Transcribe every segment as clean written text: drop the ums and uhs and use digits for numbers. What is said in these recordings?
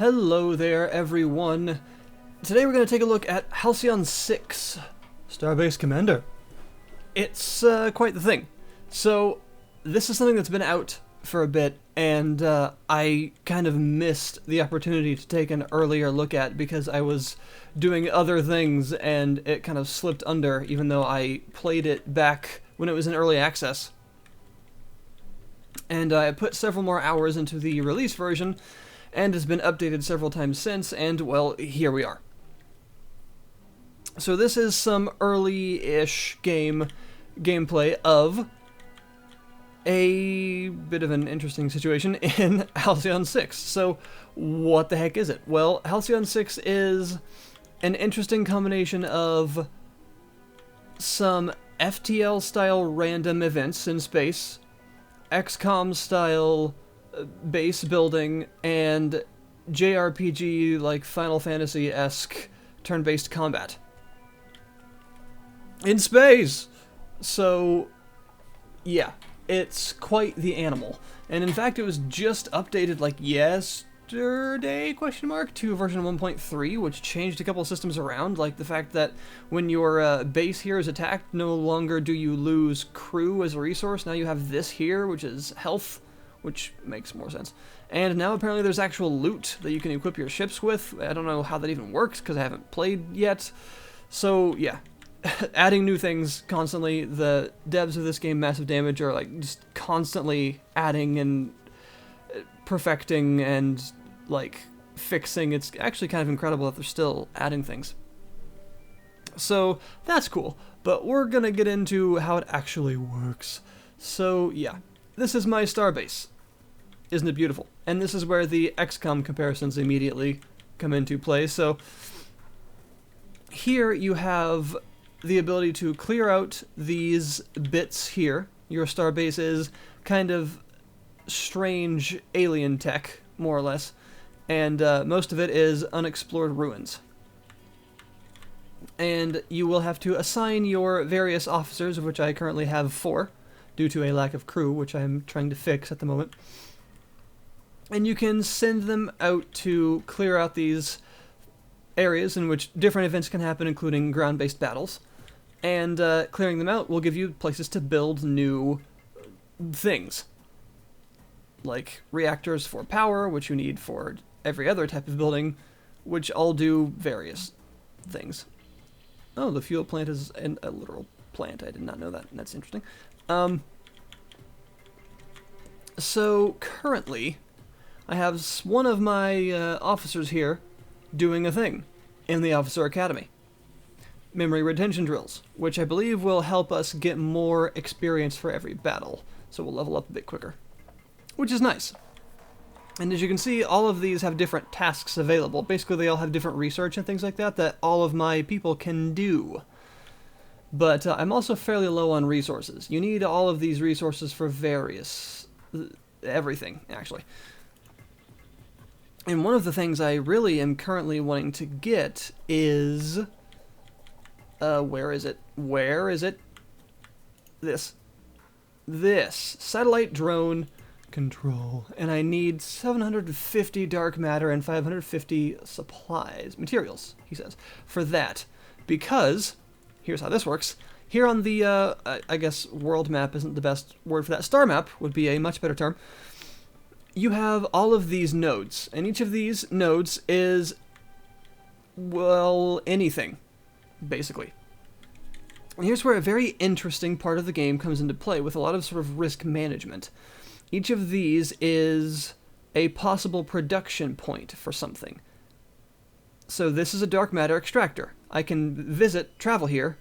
Hello there, everyone. Today we're going to take a look at Halcyon 6, Starbase Commander. It's quite the thing. So, this is something that's been out for a bit, and I kind of missed the opportunity to take an earlier look at because I was doing other things, and it kind of slipped under, even though I played it back when it was in early access. And I put several more hours into the release version, and has been updated several times since, and, well, here we are. So this is some early-ish gameplay of a bit of an interesting situation in Halcyon 6. So, what the heck is it? Well, Halcyon 6 is an interesting combination of some FTL-style random events in space, XCOM-style base building, and JRPG, like Final Fantasy-esque turn-based combat in space. So, yeah, it's quite the animal. And in fact, it was just updated like yesterday, to version 1.3, which changed a couple of systems around, like the fact that when your base here is attacked, no longer do you lose crew as a resource. Now you have this here, which is health, which makes more sense. And now apparently there's actual loot that you can equip your ships with. I don't know how that even works, because I haven't played yet. So, yeah. Adding new things constantly. The devs of this game, Massive Damage, are like just constantly adding and perfecting and like fixing. It's actually kind of incredible that they're still adding things. So, that's cool. But we're gonna get into how it actually works. So, yeah. This is my Starbase. Isn't it beautiful? And this is where the XCOM comparisons immediately come into play. So here you have the ability to clear out these bits here. Your Starbase is kind of strange alien tech, more or less. And most of it is unexplored ruins. And you will have to assign your various officers, of which I currently have 4. Due to a lack of crew, which I'm trying to fix at the moment. And you can send them out to clear out these areas in which different events can happen, including ground-based battles. And clearing them out will give you places to build new things. Like reactors for power, which you need for every other type of building, which all do various things. Oh, the fuel plant is a literal plant. I did not know that. That's interesting. So currently, I have one of my officers here doing a thing in the Officer Academy. Memory retention drills, which I believe will help us get more experience for every battle. So we'll level up a bit quicker, which is nice. And as you can see, all of these have different tasks available. Basically, they all have different research and things like that that all of my people can do. But I'm also fairly low on resources. You need all of these resources for everything, actually. And one of the things I really am currently wanting to get is... where is it? Where is it? This. Satellite drone control. And I need 750 dark matter and 550 materials, he says, for that. Because... here's how this works. Here on the, I guess world map isn't the best word for that. Star map would be a much better term. You have all of these nodes, and each of these nodes is, well, anything, basically. And here's where a very interesting part of the game comes into play with a lot of sort of risk management. Each of these is a possible production point for something. So this is a dark matter extractor. I can travel here,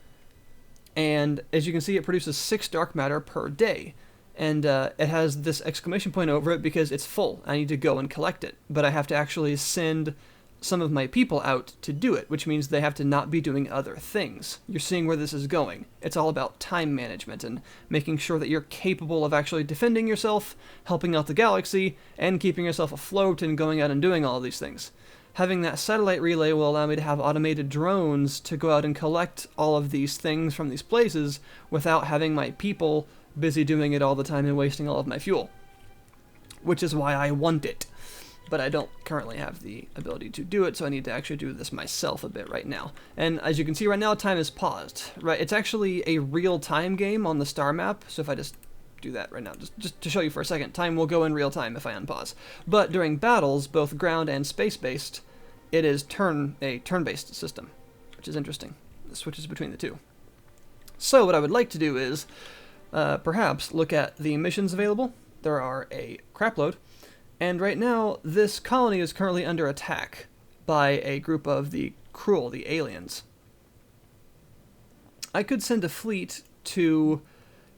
and as you can see, it produces 6 dark matter per day. And it has this exclamation point over it because it's full. I need to go and collect it. But I have to actually send some of my people out to do it, which means they have to not be doing other things. You're seeing where this is going. It's all about time management and making sure that you're capable of actually defending yourself, helping out the galaxy, and keeping yourself afloat and going out and doing all of these things. Having that satellite relay will allow me to have automated drones to go out and collect all of these things from these places without having my people busy doing it all the time and wasting all of my fuel. Which is why I want it. but I don't currently have the ability to do it, so I need to actually do this myself a bit right now. And as you can see right now, time is paused. Right, it's actually a real-time game on the star map, so if I just do that right now, just to show you for a second, time will go in real time if I unpause. But during battles, both ground and space-based, it is a turn-based system, which is interesting. It switches between the two. So what I would like to do is perhaps look at the missions available. There are a crapload. And right now, this colony is currently under attack by a group of the Cruel, the aliens. I could send a fleet to,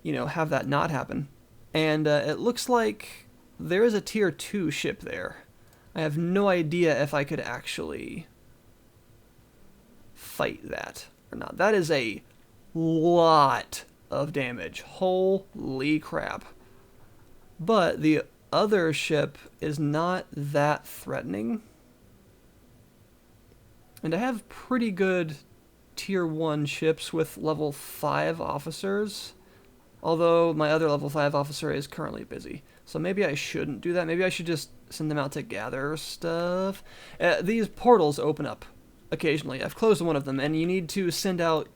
you know, have that not happen. And it looks like there is a tier 2 ship there. I have no idea if I could actually fight that or not. That is a lot of damage. Holy crap. But the other ship is not that threatening. And I have pretty good tier 1 ships with level 5 officers. Although my other level 5 officer is currently busy. So maybe I shouldn't do that. Maybe I should just send them out to gather stuff. These portals open up occasionally. I've closed one of them, and you need to send out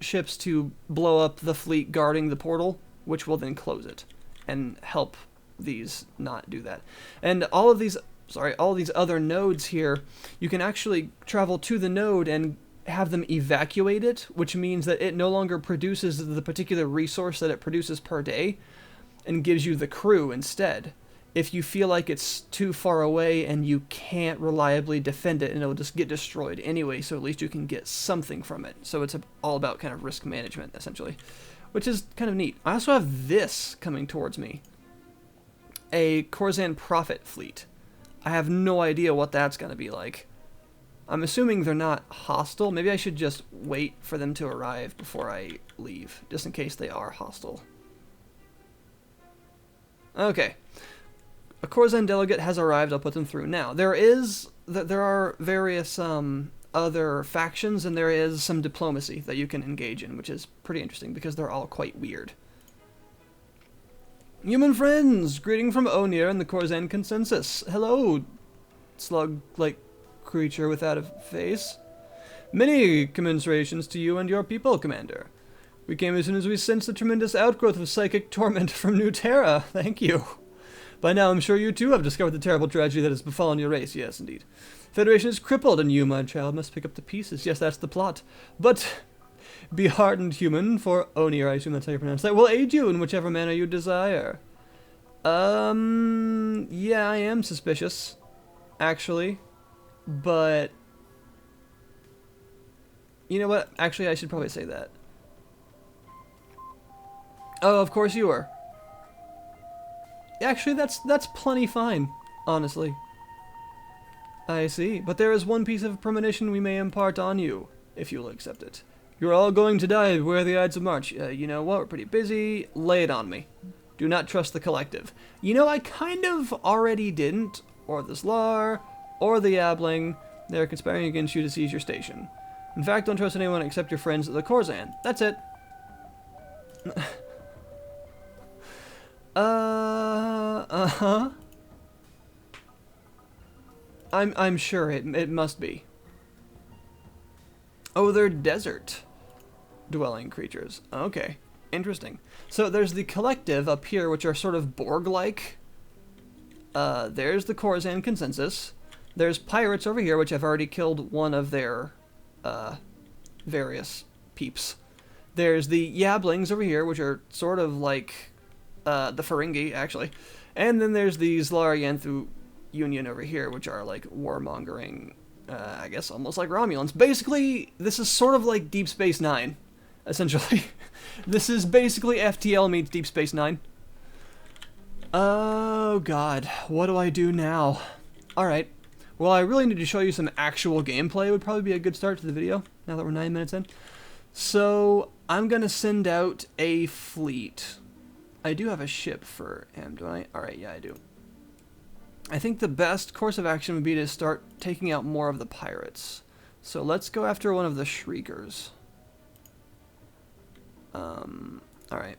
ships to blow up the fleet guarding the portal, which will then close it and help these not do that. And all of these other nodes here, you can actually travel to the node and have them evacuate it, which means that it no longer produces the particular resource that it produces per day and gives you the crew instead. If you feel like it's too far away and you can't reliably defend it, and it'll just get destroyed anyway, so at least you can get something from it. So it's all about kind of risk management, essentially, which is kind of neat. I also have this coming towards me. A Corzan Prophet fleet. I have no idea what that's going to be like. I'm assuming they're not hostile. Maybe I should just wait for them to arrive before I leave, just in case they are hostile. Okay. A Corzan delegate has arrived. I'll put them through now. There are various other factions, and there is some diplomacy that you can engage in, which is pretty interesting because they're all quite weird. Human friends, greeting from Onir and the Corzan Consensus. Hello, slug-like creature without a face. Many commiserations to you and your people, Commander. We came as soon as we sensed the tremendous outgrowth of psychic torment from New Terra. Thank you. By now, I'm sure you too have discovered the terrible tragedy that has befallen your race. Yes, indeed. Federation is crippled, and you, my child, must pick up the pieces. Yes, that's the plot. But be hardened, human, for Onir, I assume that's how you pronounce that, will aid you in whichever manner you desire. Yeah, I am suspicious, actually, but you know what? Actually, I should probably say that. Oh, of course you are. Actually, that's plenty fine, honestly. I see, but there is one piece of premonition we may impart on you, if you'll accept it. You're all going to die. Where are the Ides of March? You know what? We're pretty busy. Lay it on me. Do not trust the collective. You know, I kind of already didn't. Or the Slar, or the Yabling. They're conspiring against you to seize your station. In fact, don't trust anyone except your friends, the Corzan. That's it. Uh-huh. I'm sure it must be. Oh, they're desert dwelling creatures. Okay, interesting. So there's the collective up here, which are sort of Borg-like. There's the Corzan Consensus. There's pirates over here, which I've already killed one of their various peeps. There's the Yablings over here, which are sort of like the Ferengi, actually. And then there's the Zlar-Yanthu Union over here, which are like warmongering, I guess almost like Romulans. Basically, this is sort of like Deep Space Nine, essentially. This is basically FTL meets Deep Space Nine. Oh god, what do I do now? Alright, well I really need to show you some actual gameplay. Would probably be a good start to the video, now that we're 9 minutes in. So, I'm gonna send out a fleet. I do have a ship for him, do I? Alright, yeah I do. I think the best course of action would be to start taking out more of the pirates. So let's go after one of the Shriekers. Alright.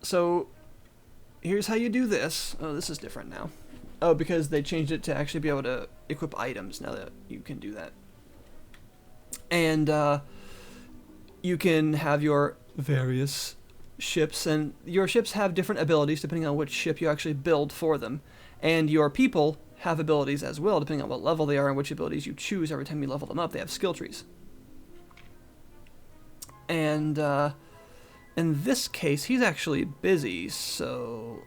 So, here's how you do this. Oh, this is different now. Oh, because they changed it to actually be able to equip items now that you can do that. And you can have your various ships, and your ships have different abilities depending on which ship you actually build for them. And your people have abilities as well, depending on what level they are and which abilities you choose every time you level them up. They have skill trees. And in this case, he's actually busy, so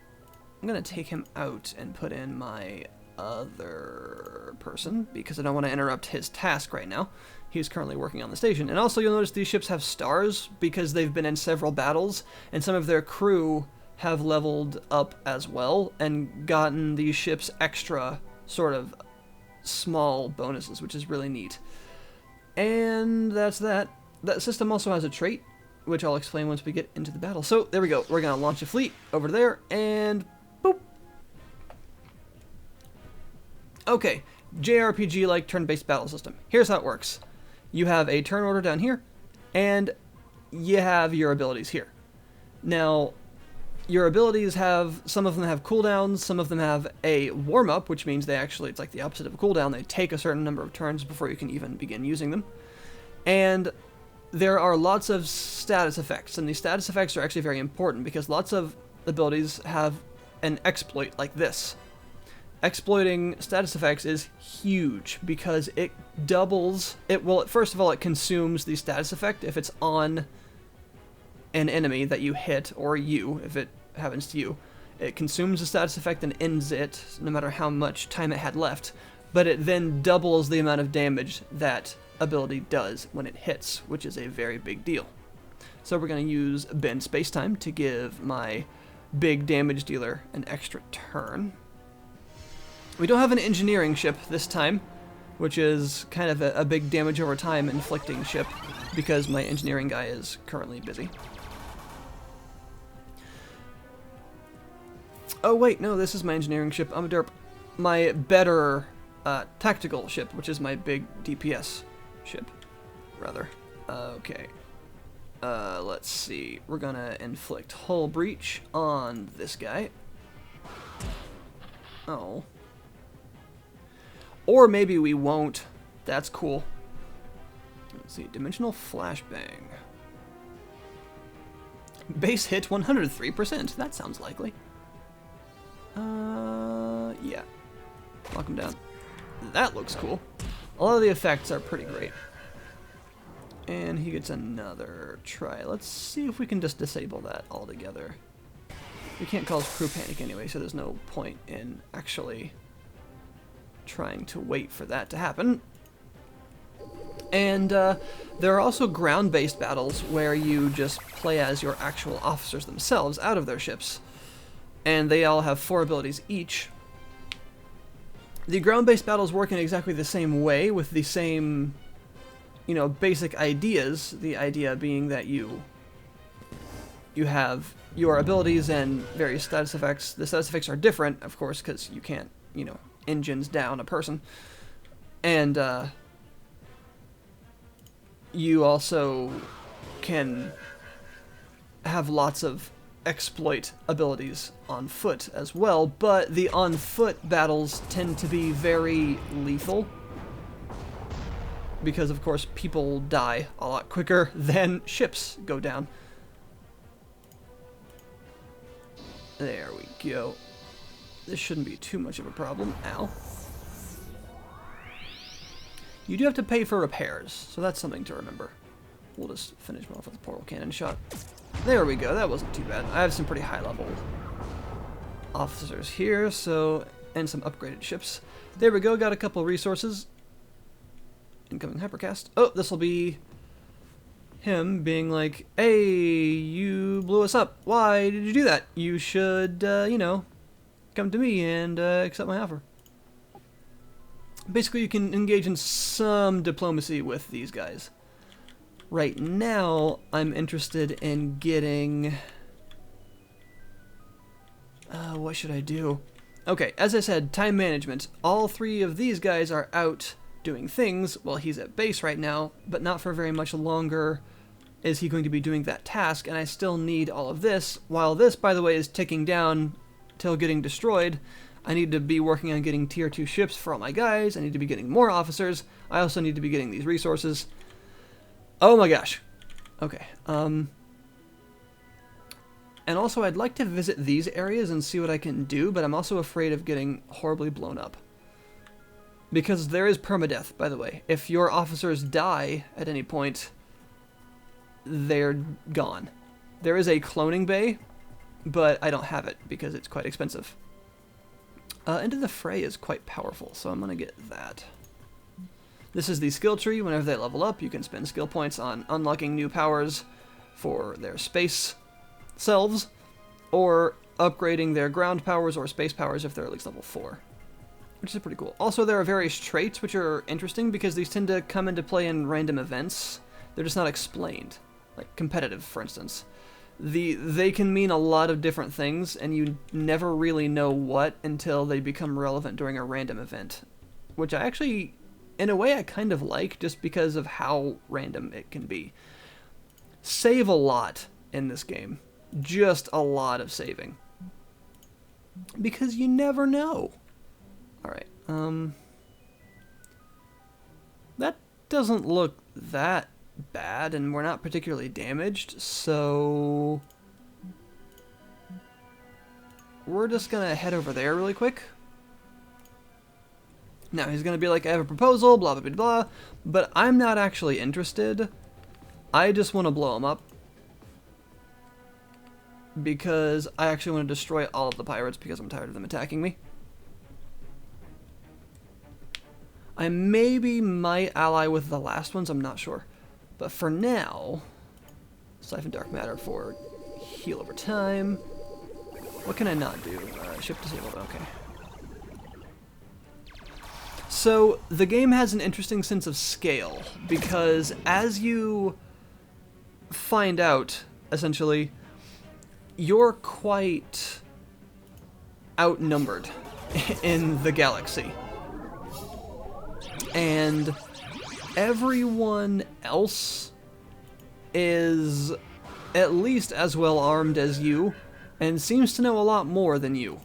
I'm going to take him out and put in my other person, because I don't want to interrupt his task right now. He's currently working on the station. And also you'll notice these ships have stars because they've been in several battles, and some of their crew have leveled up as well and gotten these ships extra sort of small bonuses, which is really neat. And that's that. That system also has a trait, which I'll explain once we get into the battle. So there we go. We're going to launch a fleet over there, and boop. Okay, JRPG-like turn-based battle system. Here's how it works. You have a turn order down here, and you have your abilities here. Now, your abilities have, some of them have cooldowns, some of them have a warm-up, which means they actually, it's like the opposite of a cooldown. They take a certain number of turns before you can even begin using them. And there are lots of status effects, and these status effects are actually very important because lots of abilities have an exploit like this. Exploiting status effects is huge because it doubles it. Well, first of all, it consumes the status effect if it's on an enemy that you hit, or you, if it happens to you. It consumes the status effect and ends it no matter how much time it had left, but it then doubles the amount of damage that ability does when it hits, which is a very big deal. So we're going to use Bend Spacetime to give my big damage dealer an extra turn. We don't have an engineering ship this time, which is kind of a big damage over time inflicting ship, because my engineering guy is currently busy. Oh wait, no, this is my engineering ship. I'm a derp. My better tactical ship, which is my big DPS ship, rather. Okay. Let's see. We're gonna inflict hull breach on this guy. Oh. Or maybe we won't. That's cool. Let's see. Dimensional flashbang. Base hit 103%. That sounds likely. Yeah. Lock him down. That looks cool. A lot of the effects are pretty great. And he gets another try. Let's see if we can just disable that altogether. We can't cause crew panic anyway, so there's no point in actually trying to wait for that to happen. And there are also ground-based battles where you just play as your actual officers themselves out of their ships. And they all have 4 abilities each. The ground-based battles work in exactly the same way, with the same, you know, basic ideas. The idea being that you have your abilities and various status effects. The status effects are different, of course, because you can't, you know, engines down a person. And you also can have lots of exploit abilities on foot as well, but the on foot battles tend to be very lethal because, of course, people die a lot quicker than ships go down. There we go. This shouldn't be too much of a problem. Ow. You do have to pay for repairs, so that's something to remember. We'll just finish off with a portal cannon shot. There we go, that wasn't too bad. I have some pretty high level officers here, so, and some upgraded ships. There we go, got a couple resources. Incoming hypercast. Oh, this will be him being like, hey, you blew us up. Why did you do that? You should, you know, come to me and accept my offer. Basically, you can engage in some diplomacy with these guys. Right now, I'm interested in getting... what should I do? Okay, as I said, time management. All 3 of these guys are out doing things while he's at base right now, but not for very much longer is he going to be doing that task, and I still need all of this. While this, by the way, is ticking down till getting destroyed, I need to be working on getting tier 2 ships for all my guys. I need to be getting more officers. I also need to be getting these resources. Oh my gosh. Okay. And also, I'd like to visit these areas and see what I can do, but I'm also afraid of getting horribly blown up. Because there is permadeath, by the way. If your officers die at any point, they're gone. There is a cloning bay, but I don't have it because it's quite expensive. Into the Fray is quite powerful, so I'm going to get that. This is the skill tree. Whenever they level up, you can spend skill points on unlocking new powers for their space selves, or upgrading their ground powers or space powers if they're at least level 4. Which is pretty cool. Also, there are various traits which are interesting because these tend to come into play in random events. They're just not explained. Like competitive, for instance. They can mean a lot of different things, and you never really know what until they become relevant during a random event. Which I actually, in a way, I kind of like, just because of how random it can be. Save a lot in this game. Just a lot of saving. Because you never know. Alright, that doesn't look that bad, and we're not particularly damaged, so we're just gonna head over there really quick. Now, he's gonna be like, I have a proposal, blah, blah, blah, blah, but I'm not actually interested. I just want to blow him up. Because I actually want to destroy all of the pirates because I'm tired of them attacking me. I maybe might ally with the last ones, I'm not sure. But for now, Siphon Dark Matter for heal over time. What can I not do? Ship disabled, okay. So, the game has an interesting sense of scale, because as you find out, essentially, you're quite outnumbered in the galaxy. And everyone else is at least as well armed as you, and seems to know a lot more than you.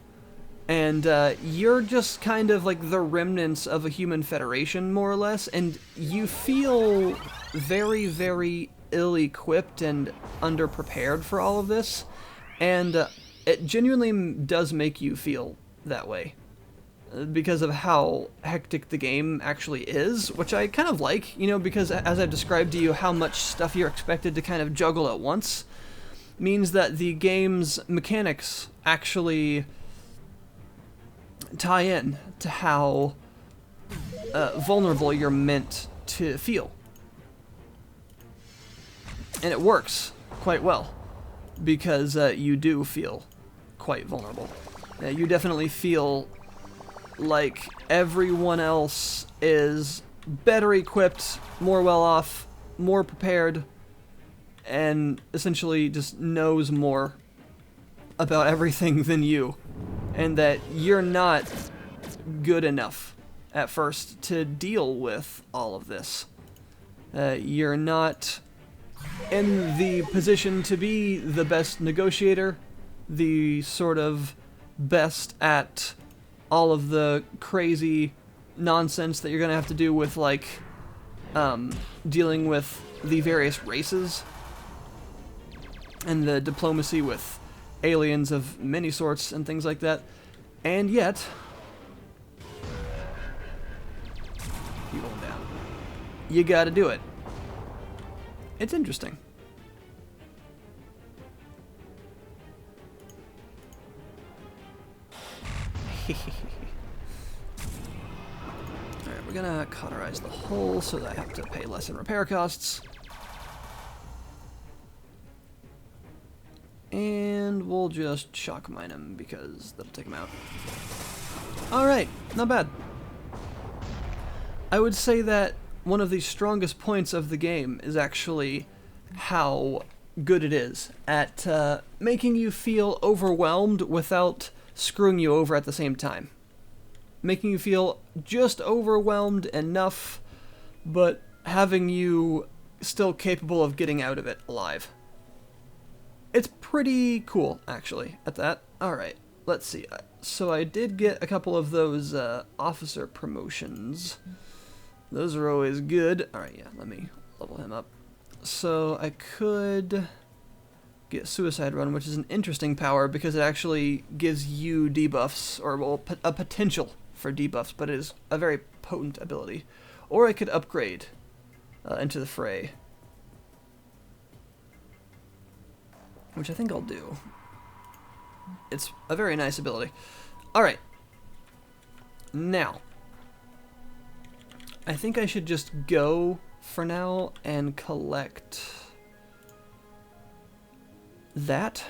And you're just kind of like the remnants of a human federation, more or less, and you feel very, very ill-equipped and underprepared for all of this. And it genuinely does make you feel that way. Because of how hectic the game actually is, which I kind of like, you know, because as I've described to you, how much stuff you're expected to kind of juggle at once means that the game's mechanics actually tie in to how vulnerable you're meant to feel. And it works quite well, because you do feel quite vulnerable. You definitely feel like everyone else is better equipped, more well off, more prepared, and essentially just knows more about everything than you. And that you're not good enough at first to deal with all of this. You're not in the position to be the best negotiator, the sort of best at all of the crazy nonsense that you're going to have to do with, like, dealing with the various races, and the diplomacy with aliens of many sorts and things like that. And yet, keep going down. You gotta do it. It's interesting. Alright, we're gonna cauterize the hull so that I have to pay less in repair costs. And we'll just shock mine him because that'll take him out. Alright, not bad. I would say that one of the strongest points of the game is actually how good it is at making you feel overwhelmed without screwing you over at the same time. Making you feel just overwhelmed enough, but having you still capable of getting out of it alive. It's pretty cool, actually, at that. Alright, let's see. So I did get a couple of those officer promotions. Those are always good. Alright, yeah, let me level him up. So I could get Suicide Run, which is an interesting power because it actually gives you debuffs, or well, a potential for debuffs, but it is a very potent ability. Or I could upgrade Into the Fray, which I think I'll do. It's a very nice ability. Alright. Now, I think I should just go for now and collect that.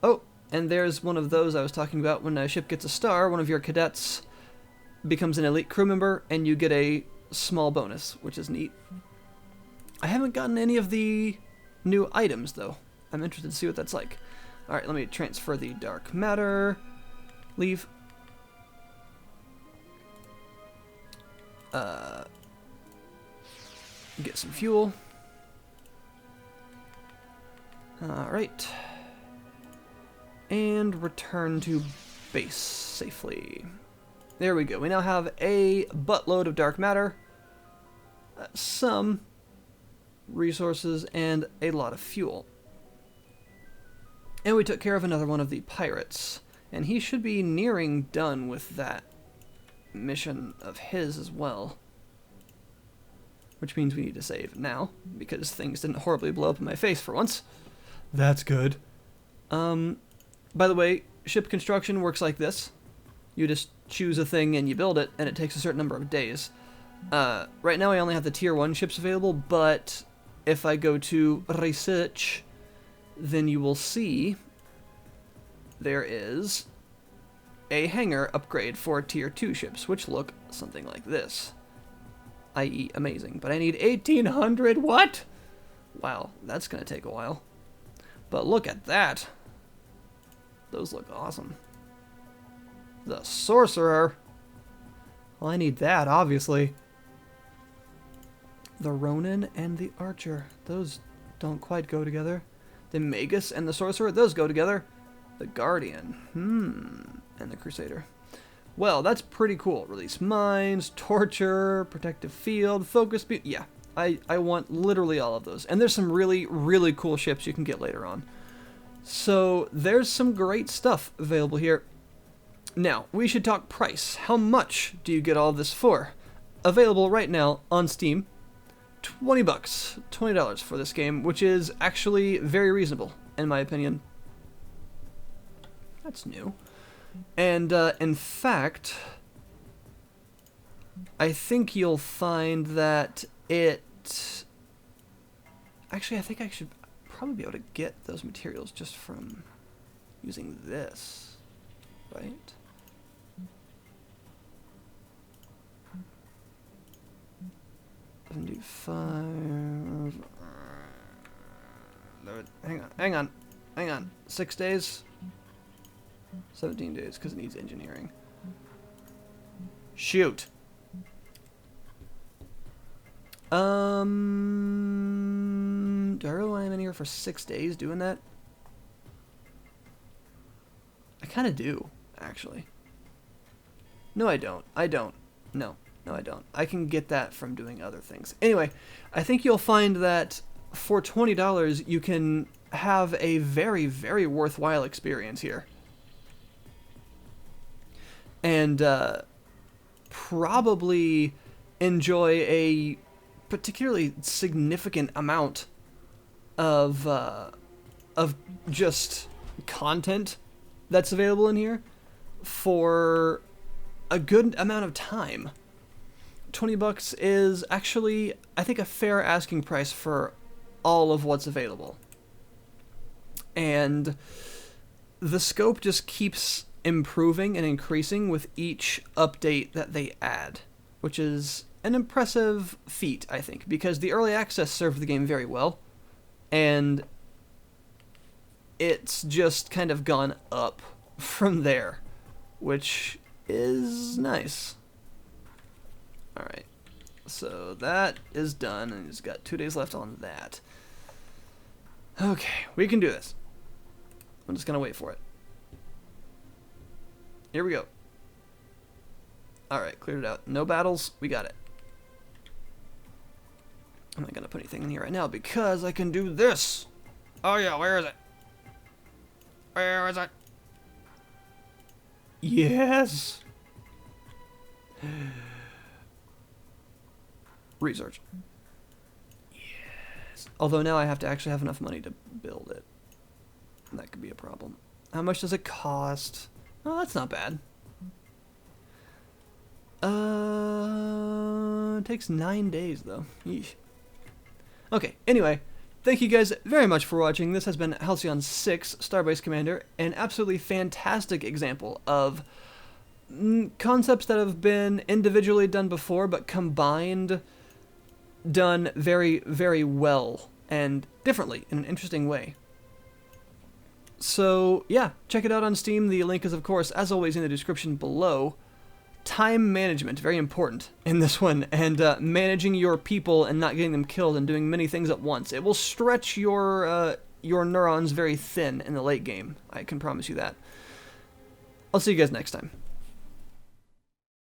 Oh, and there's one of those I was talking about. When a ship gets a star, one of your cadets becomes an elite crew member, and you get a small bonus, which is neat. I haven't gotten any of the new items, though. I'm interested to see what that's like. Alright, let me transfer the dark matter. Leave. Get some fuel. Alright. And return to base safely. There we go. We now have a buttload of dark matter, some resources, and a lot of fuel. And we took care of another one of the pirates. And he should be nearing done with that mission of his as well. Which means we need to save now, because things didn't horribly blow up in my face for once. That's good. By the way, ship construction works like this. You just choose a thing and you build it, and it takes a certain number of days. Right now I only have the tier 1 ships available, but if I go to research, then you will see there is a hangar upgrade for tier 2 ships, which look something like this. I.e. amazing. But I need 1,800, what? Wow, that's gonna take a while. But look at that. Those look awesome. The Sorcerer. Well, I need that, obviously. The Ronin and the Archer. Those don't quite go together. The Magus and the Sorcerer, those go together. The Guardian. And the Crusader. Well, that's pretty cool. Release mines, torture, protective field, focus speed. Yeah, I want literally all of those. And there's some really, really cool ships you can get later on. So there's some great stuff available here. Now, we should talk price. How much do you get all this for? Available right now on Steam. $20, $20 for this game, which is actually very reasonable, in my opinion. That's new. And, in fact, I think you'll find that it... Actually, I think I should probably be able to get those materials just from using this, right? Do 5... Hang on. 6 days? 17 days, because it needs engineering. Shoot. Do I really want him in here for 6 days doing that? I kind of do, actually. No, I don't. No, I don't. I can get that from doing other things. Anyway, I think you'll find that for $20, you can have a very, very worthwhile experience here. And probably enjoy a particularly significant amount of just content that's available in here for a good amount of time. $20 is actually, I think, a fair asking price for all of what's available. And the scope just keeps improving and increasing with each update that they add, which is an impressive feat, I think, because the early access served the game very well, and it's just kind of gone up from there, which is nice. Alright, so that is done, and it's got 2 days left on that. Okay, we can do this. I'm just gonna wait for it. Here we go. Alright, cleared it out. No battles. We got it. I'm not going to put anything in here right now because I can do this. Oh yeah, where is it? Where is it? Yes! Research. Yes. Although now I have to actually have enough money to build it. And that could be a problem. How much does it cost? Oh, that's not bad. It takes 9 days though. Yeesh. Okay, anyway, thank you guys very much for watching. This has been Halcyon 6, Starbase Commander, an absolutely fantastic example of concepts that have been individually done before, but combined, done very, very well, and differently, in an interesting way. So, yeah, check it out on Steam. The link is, of course, as always, in the description below. Time management, very important in this one, and managing your people and not getting them killed and doing many things at once. It will stretch your neurons very thin in the late game. I can promise you that. I'll see you guys next time.